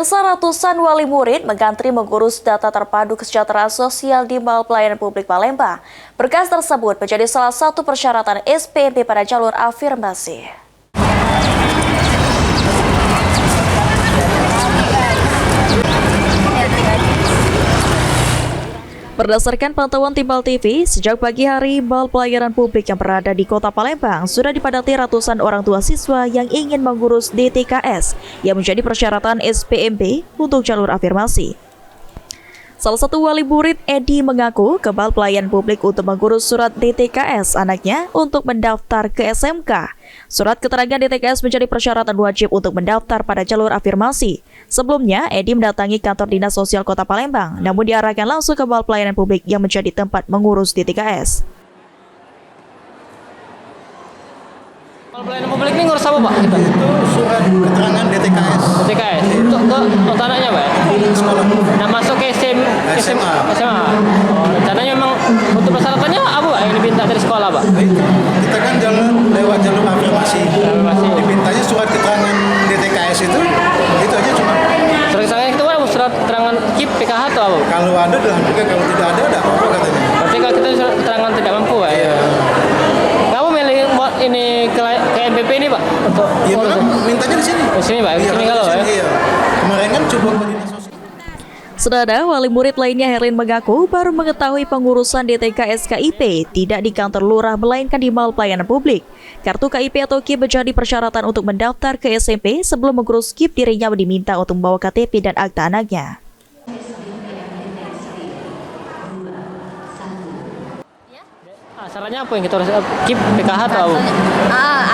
Pemirsa, ratusan wali murid mengantri mengurus data terpadu kesejahteraan sosial di Mall Pelayanan Publik Palembang. Berkas tersebut menjadi salah satu persyaratan SPMP pada jalur afirmasi. Berdasarkan pantauan Timbal TV, sejak pagi hari, Mall Pelayanan Publik yang berada di Kota Palembang sudah dipadati ratusan orang tua siswa yang ingin mengurus DTKS yang menjadi persyaratan SPMP untuk jalur afirmasi. Salah satu wali murid, Edi, mengaku ke Mall Pelayanan Publik untuk mengurus surat DTKS anaknya untuk mendaftar ke SMK. Surat keterangan DTKS menjadi persyaratan wajib untuk mendaftar pada jalur afirmasi. Sebelumnya, Edi mendatangi kantor Dinas Sosial Kota Palembang, namun diarahkan langsung ke Mall Pelayanan Publik yang menjadi tempat mengurus DTKS. Mall Pelayanan Publik ini ngurus apa, Pak? Itu surat keterangan DTKS. DTKS untuk anaknya, Pak? Sekolah. Nah, masuk ke SMA. Oh, rencananya memang untuk persyaratannya apa, Pak, yang diminta dari sekolah, Pak? Kita kan lewat jalur afirmasi. Dipintanya surat keterangan DTKS itu aja cuma. Surat keterangan itu apa? Surat keterangan KIP, PKH atau apa? Kalau ada alhamdulillah, kalau tidak ada apa-apa katanya. Berarti kalau kita surat keterangan tidak mampu, Pak? Iya. Kamu milih ini ke MPP ini, Pak? Untuk Iya, memang mintanya di sini. di sini, Pak? Di sini kalau, ya? Iya. Kemarin kan coba ke Dinas Sosial. Senada, wali murid lainnya Herlin mengaku baru mengetahui pengurusan DTKS KIP tidak di kantor lurah melainkan di Mall Pelayanan Publik. Kartu KIP atau KIP menjadi persyaratan untuk mendaftar ke SMP. Sebelum mengurus KIP, dirinya diminta untuk membawa KTP dan akta anaknya. Syaratnya apa yang kita harus KIP, PKH atau apa?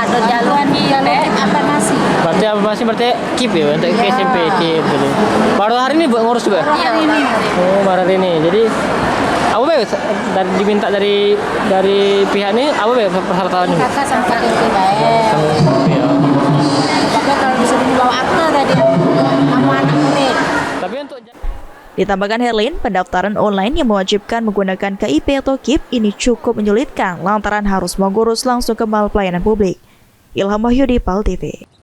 Ada jalur afirmasi. Berarti afirmasi berarti KIP ya untuk ke SMP KIP gitu. Baru hari ini buat ngurus juga? Iya, ini. Oh, baru hari ini. Jadi apa dari diminta dari pihak ini apa persyaratannya? Kakak sama KTP baik. Tapi kalau disuruh membawa akte tadi sama anak murid. Tapi untuk Ditambahkan Herlin, pendaftaran online yang mewajibkan menggunakan KIP atau KIP ini cukup menyulitkan lantaran harus mengurus langsung ke Mall Pelayanan Publik. Ilham Wahyudi, PAL TV.